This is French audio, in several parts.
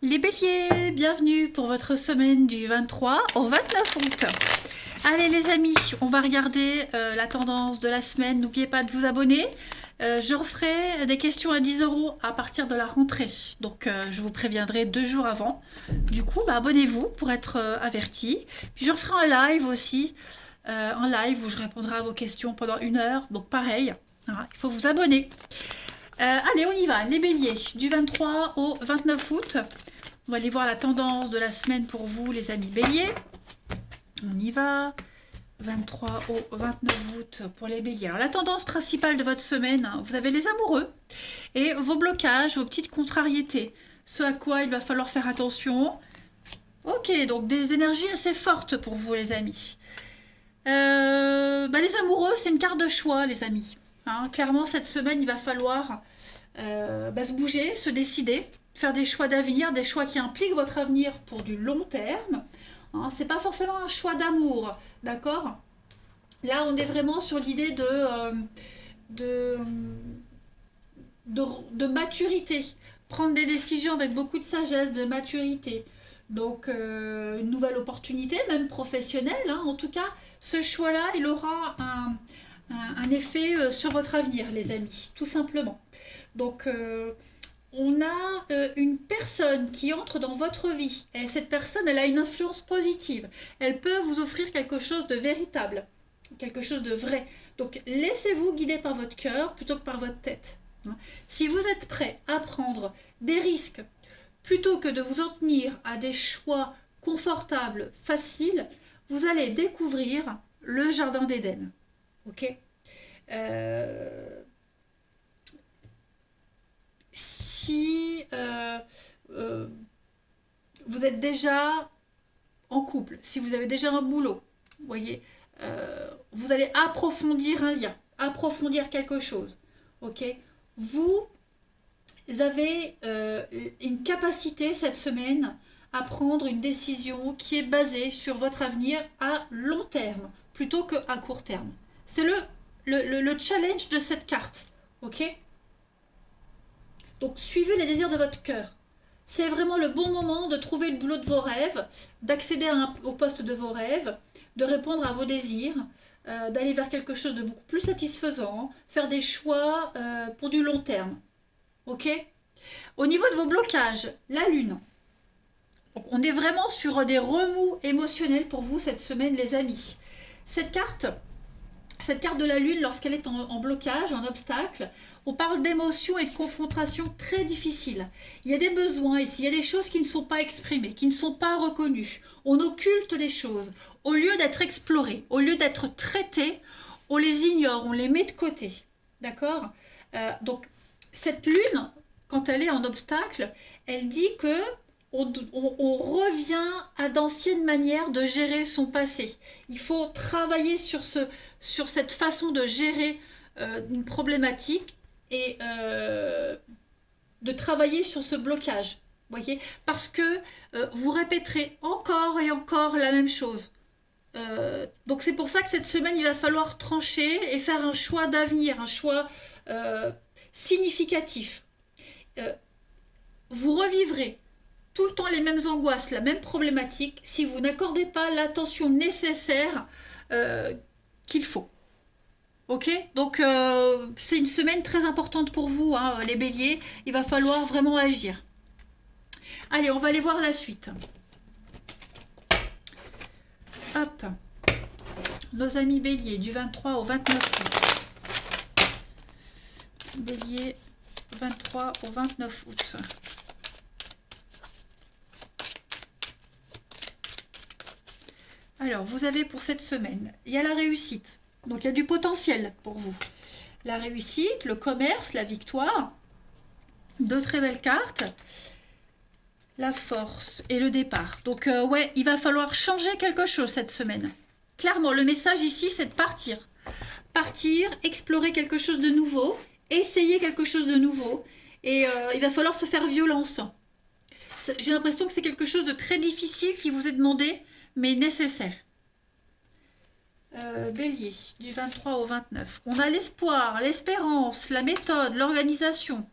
Les béliers, bienvenue pour votre semaine du 23 au 29 août. Allez les amis, on va regarder la tendance de la semaine. N'oubliez pas de vous abonner. Je referai des questions à 10 € à partir de la rentrée. Donc je vous préviendrai 2 jours avant. Du coup, abonnez-vous pour être avertis. Puis je referai un live aussi. Un live où je répondrai à vos questions pendant 1 heure. Donc pareil, hein, il faut vous abonner. Allez, on y va. Les béliers, du 23 au 29 août. On va aller voir la tendance de la semaine pour vous, les amis béliers. On y va. 23 au 29 août pour les béliers. Alors, la tendance principale de votre semaine, hein, vous avez les amoureux et vos blocages, vos petites contrariétés. Ce à quoi il va falloir faire attention. Ok, donc des énergies assez fortes pour vous, les amis. Les amoureux, c'est une carte de choix, les amis. Hein, clairement, cette semaine, il va falloir se bouger, se décider, faire des choix d'avenir, des choix qui impliquent votre avenir pour du long terme. Hein, c'est pas forcément un choix d'amour, d'accord? Là, on est vraiment sur l'idée de, de maturité. Prendre des décisions avec beaucoup de sagesse, de maturité. Donc, une nouvelle opportunité, même professionnelle. Hein. En tout cas, ce choix-là, il aura un effet sur votre avenir, les amis, tout simplement. Donc, on a une personne qui entre dans votre vie. Et cette personne, elle a une influence positive. Elle peut vous offrir quelque chose de véritable, quelque chose de vrai. Donc, laissez-vous guider par votre cœur plutôt que par votre tête. Si vous êtes prêt à prendre des risques plutôt que de vous en tenir à des choix confortables, faciles, vous allez découvrir le jardin d'Éden. Ok? Si vous êtes déjà en couple, si vous avez déjà un boulot, vous voyez, vous allez approfondir un lien, approfondir quelque chose. Ok? Vous avez une capacité cette semaine à prendre une décision qui est basée sur votre avenir à long terme plutôt qu'à court terme. C'est le challenge de cette carte. Ok? Donc suivez les désirs de votre cœur. C'est vraiment le bon moment de trouver le boulot de vos rêves, d'accéder au poste de vos rêves, de répondre à vos désirs, d'aller vers quelque chose de beaucoup plus satisfaisant, faire des choix pour du long terme. Ok? Au niveau de vos blocages, la lune. Donc on est vraiment sur des remous émotionnels pour vous cette semaine, les amis. Cette carte de la lune, lorsqu'elle est en blocage, en obstacle, on parle d'émotions et de confrontations très difficiles. Il y a des besoins ici, il y a des choses qui ne sont pas exprimées, qui ne sont pas reconnues. On occulte les choses. Au lieu d'être explorées, au lieu d'être traitées, on les ignore, on les met de côté. D'accord? Donc, cette lune, quand elle est en obstacle, elle dit que on revient à d'anciennes manières de gérer son passé. Il faut travailler sur cette façon de gérer une problématique et de travailler sur ce blocage. Voyez, parce que vous répéterez encore et encore la même chose. Donc c'est pour ça que cette semaine, il va falloir trancher et faire un choix d'avenir, un choix significatif. Euh, vous revivrez tout le temps les mêmes angoisses, la même problématique, si vous n'accordez pas l'attention nécessaire qu'il faut. Ok? Donc c'est une semaine très importante pour vous, hein, les béliers. Il va falloir vraiment agir. Allez, on va aller voir la suite. Hop. Nos amis béliers, du 23 au 29 août. Bélier, 23 au 29 août. Alors, vous avez pour cette semaine, il y a la réussite. Donc, il y a du potentiel pour vous. La réussite, le commerce, la victoire. Deux très belles cartes. La force et le départ. Donc, ouais, il va falloir changer quelque chose cette semaine. Clairement, le message ici, c'est de partir. Partir, explorer quelque chose de nouveau, essayer quelque chose de nouveau. Et il va falloir se faire violence. J'ai l'impression que c'est quelque chose de très difficile qui vous est demandé, mais nécessaire. Bélier, du 23 au 29. On a l'espoir, l'espérance, la méthode, l'organisation.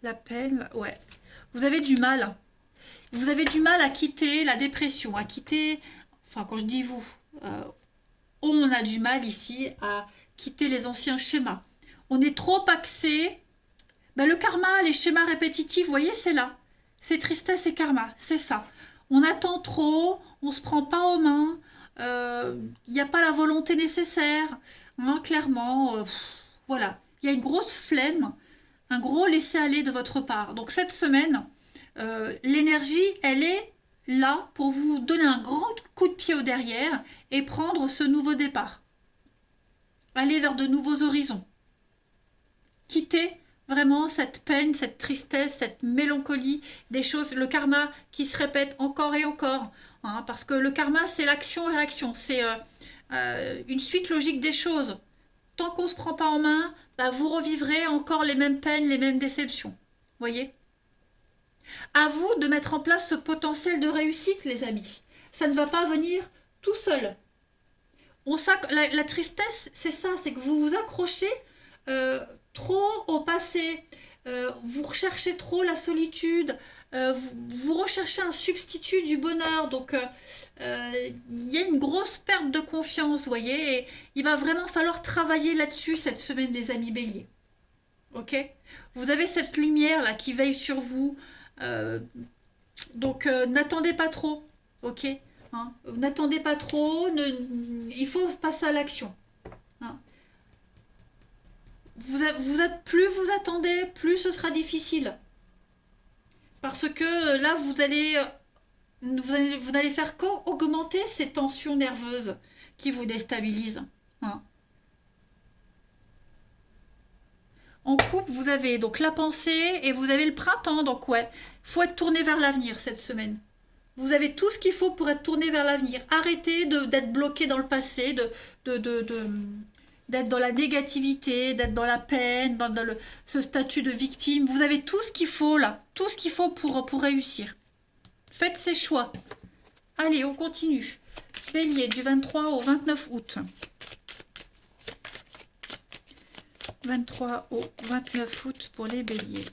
L'appel, ouais. Vous avez du mal. Vous avez du mal à quitter la dépression, à quitter, enfin quand je dis vous, on a du mal ici à quitter les anciens schémas. On est trop axé. Ben, le karma, les schémas répétitifs, vous voyez, c'est là. C'est tristesse et karma, c'est ça. On attend trop, on se prend pas aux mains, il n'y a pas la volonté nécessaire, hein, clairement. Voilà, il y a une grosse flemme, un gros laisser-aller de votre part. Donc cette semaine, l'énergie, elle est là pour vous donner un grand coup de pied au derrière et prendre ce nouveau départ. Aller vers de nouveaux horizons. Quitter vraiment cette peine, cette tristesse, cette mélancolie, des choses, le karma qui se répète encore et encore. Hein, parce que le karma, c'est l'action-réaction, c'est une suite logique des choses. Tant qu'on ne se prend pas en main, bah, vous revivrez encore les mêmes peines, les mêmes déceptions. Voyez? À vous de mettre en place ce potentiel de réussite, les amis. Ça ne va pas venir tout seul. La tristesse, c'est ça, c'est que vous vous accrochez trop au passé, vous recherchez trop la solitude, vous recherchez un substitut du bonheur, donc il y a une grosse perte de confiance, vous voyez, et il va vraiment falloir travailler là-dessus cette semaine, les amis béliers. Ok? Vous avez cette lumière là qui veille sur vous, donc n'attendez pas trop, ok? Hein, n'attendez pas trop, il faut passer à l'action. Hein. Plus vous attendez, plus ce sera difficile. Parce que là, vous allez faire qu'augmenter ces tensions nerveuses qui vous déstabilisent. Hein. En couple, vous avez donc la pensée et vous avez le printemps. Donc ouais, faut être tourné vers l'avenir cette semaine. Vous avez tout ce qu'il faut pour être tourné vers l'avenir. Arrêtez d'être bloqué dans le passé, d'être dans la négativité, d'être dans la peine, dans ce statut de victime. Vous avez tout ce qu'il faut là, tout ce qu'il faut pour réussir. Faites ces choix. Allez, on continue. Bélier, du 23 au 29 août. 23 au 29 août pour les béliers.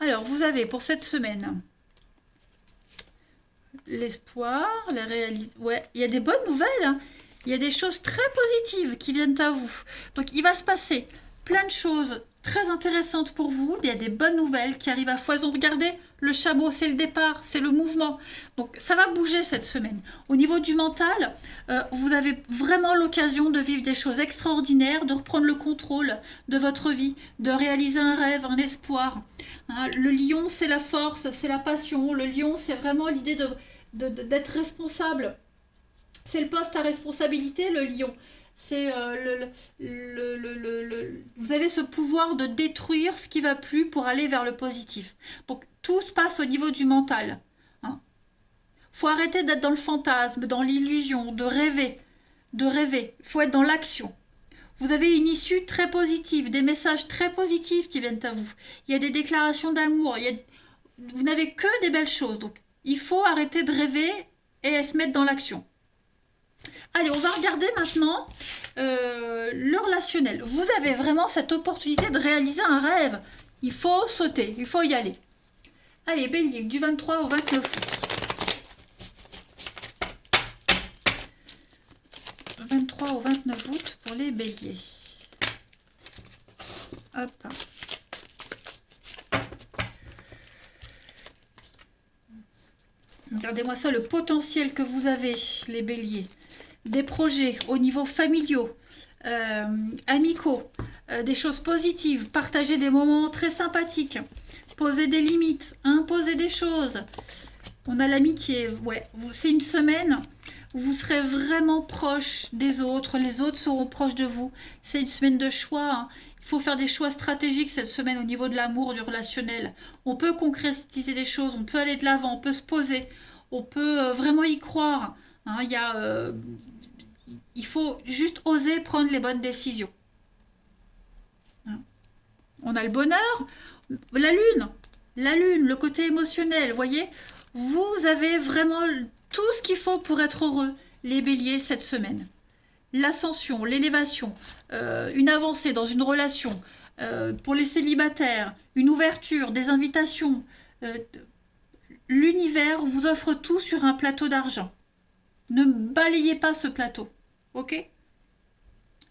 Alors, vous avez pour cette semaine l'espoir, la réalité. Ouais, il y a des bonnes nouvelles. Hein. Il y a des choses très positives qui viennent à vous. Donc, il va se passer plein de choses très intéressantes pour vous. Il y a des bonnes nouvelles qui arrivent à foison. Regardez, le chameau, c'est le départ, c'est le mouvement. Donc, ça va bouger cette semaine. Au niveau du mental, vous avez vraiment l'occasion de vivre des choses extraordinaires, de reprendre le contrôle de votre vie, de réaliser un rêve, un espoir. Hein, le lion, c'est la force, c'est la passion. Le lion, c'est vraiment l'idée d'être responsable. C'est le poste à responsabilité, le lion. C'est vous avez ce pouvoir de détruire ce qui va plus pour aller vers le positif. Donc tout se passe au niveau du mental. Hein. Faut arrêter d'être dans le fantasme, dans l'illusion, de rêver. De rêver. Faut être dans l'action. Vous avez une issue très positive, des messages très positifs qui viennent à vous. Il y a des déclarations d'amour. Vous n'avez que des belles choses. Donc il faut arrêter de rêver et se mettre dans l'action. Allez, on va regarder maintenant le relationnel. Vous avez vraiment cette opportunité de réaliser un rêve. Il faut sauter, il faut y aller. Allez, bélier, du 23 au 29 août. 23 au 29 août pour les béliers. Hop. Regardez-moi ça, le potentiel que vous avez, les béliers. Des projets au niveau familiaux, amicaux, des choses positives, partager des moments très sympathiques, poser des limites, imposer des choses. On a l'amitié, ouais. C'est une semaine où vous serez vraiment proche des autres, les autres seront proches de vous. C'est une semaine de choix. Hein. Il faut faire des choix stratégiques cette semaine au niveau de l'amour, du relationnel. On peut concrétiser des choses, on peut aller de l'avant, on peut se poser, on peut vraiment y croire. Hein, il faut juste oser prendre les bonnes décisions. Hein. On a le bonheur, la lune, le côté émotionnel, voyez. Vous avez vraiment tout ce qu'il faut pour être heureux, les béliers, cette semaine. l'ascension, l'élévation, une avancée dans une relation, pour les célibataires, une ouverture, des invitations. L'univers vous offre tout sur un plateau d'argent. Ne balayez pas ce plateau, ok?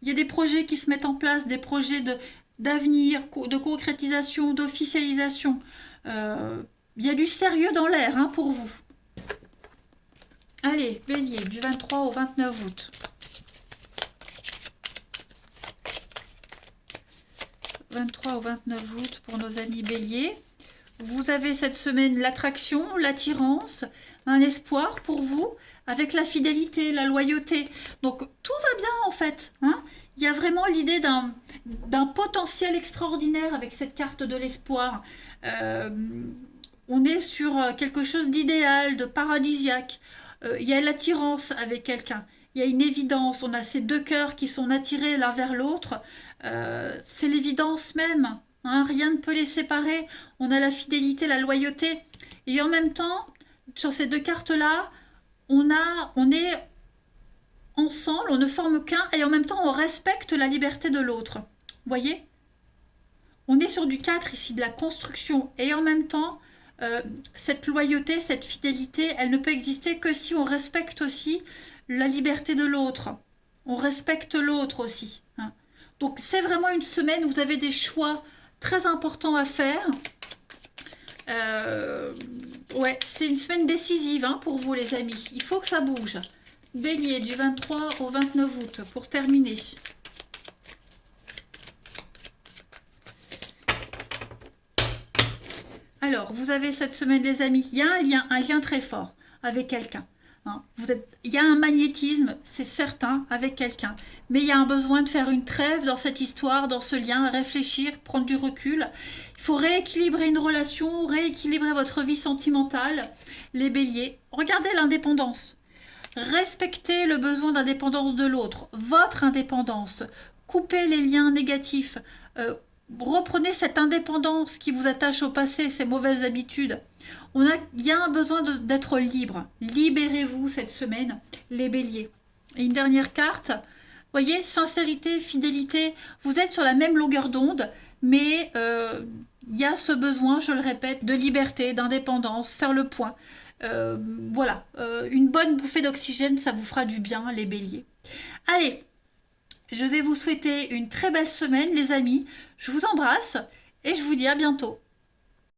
Il y a des projets qui se mettent en place, des projets d'avenir, de concrétisation, d'officialisation. Il y a du sérieux dans l'air hein, pour vous. Allez, Bélier, du 23 au 29 août. 23 au 29 août pour nos amis Bélier. Vous avez cette semaine l'attraction, l'attirance, un espoir pour vous, avec la fidélité, la loyauté. Donc tout va bien en fait. Hein. Il y a vraiment l'idée d'un potentiel extraordinaire avec cette carte de l'espoir. On est sur quelque chose d'idéal, de paradisiaque. Il y a l'attirance avec quelqu'un. Il y a une évidence. On a ces deux cœurs qui sont attirés l'un vers l'autre. C'est l'évidence même. Hein, rien ne peut les séparer. On a la fidélité, la loyauté. Et en même temps, sur ces deux cartes-là, on est ensemble, on ne forme qu'un, et en même temps, on respecte la liberté de l'autre. Vous voyez? On est sur du 4 ici, de la construction. Et en même temps, cette loyauté, cette fidélité, elle ne peut exister que si on respecte aussi la liberté de l'autre. On respecte l'autre aussi. Hein. Donc, c'est vraiment une semaine où vous avez des choix très important à faire. Ouais, c'est une semaine décisive hein, pour vous les amis. Il faut que ça bouge. Bélier du 23 au 29 août pour terminer. Alors, vous avez cette semaine les amis, il y a un lien très fort avec quelqu'un. Hein. Il y a un magnétisme, c'est certain, avec quelqu'un. Mais il y a un besoin de faire une trêve dans cette histoire, dans ce lien, réfléchir, prendre du recul. Il faut rééquilibrer une relation, rééquilibrer votre vie sentimentale. Les béliers, regardez l'indépendance. Respectez le besoin d'indépendance de l'autre, votre indépendance. Coupez les liens négatifs. Reprenez cette indépendance qui vous attache au passé, ces mauvaises habitudes. Il y a un besoin d'être libre. Libérez-vous cette semaine, les béliers. Et une dernière carte. Voyez, sincérité, fidélité. Vous êtes sur la même longueur d'onde, mais il y a ce besoin, je le répète, de liberté, d'indépendance, faire le point. Voilà, une bonne bouffée d'oxygène, ça vous fera du bien, les béliers. Allez, je vais vous souhaiter une très belle semaine, les amis. Je vous embrasse et je vous dis à bientôt.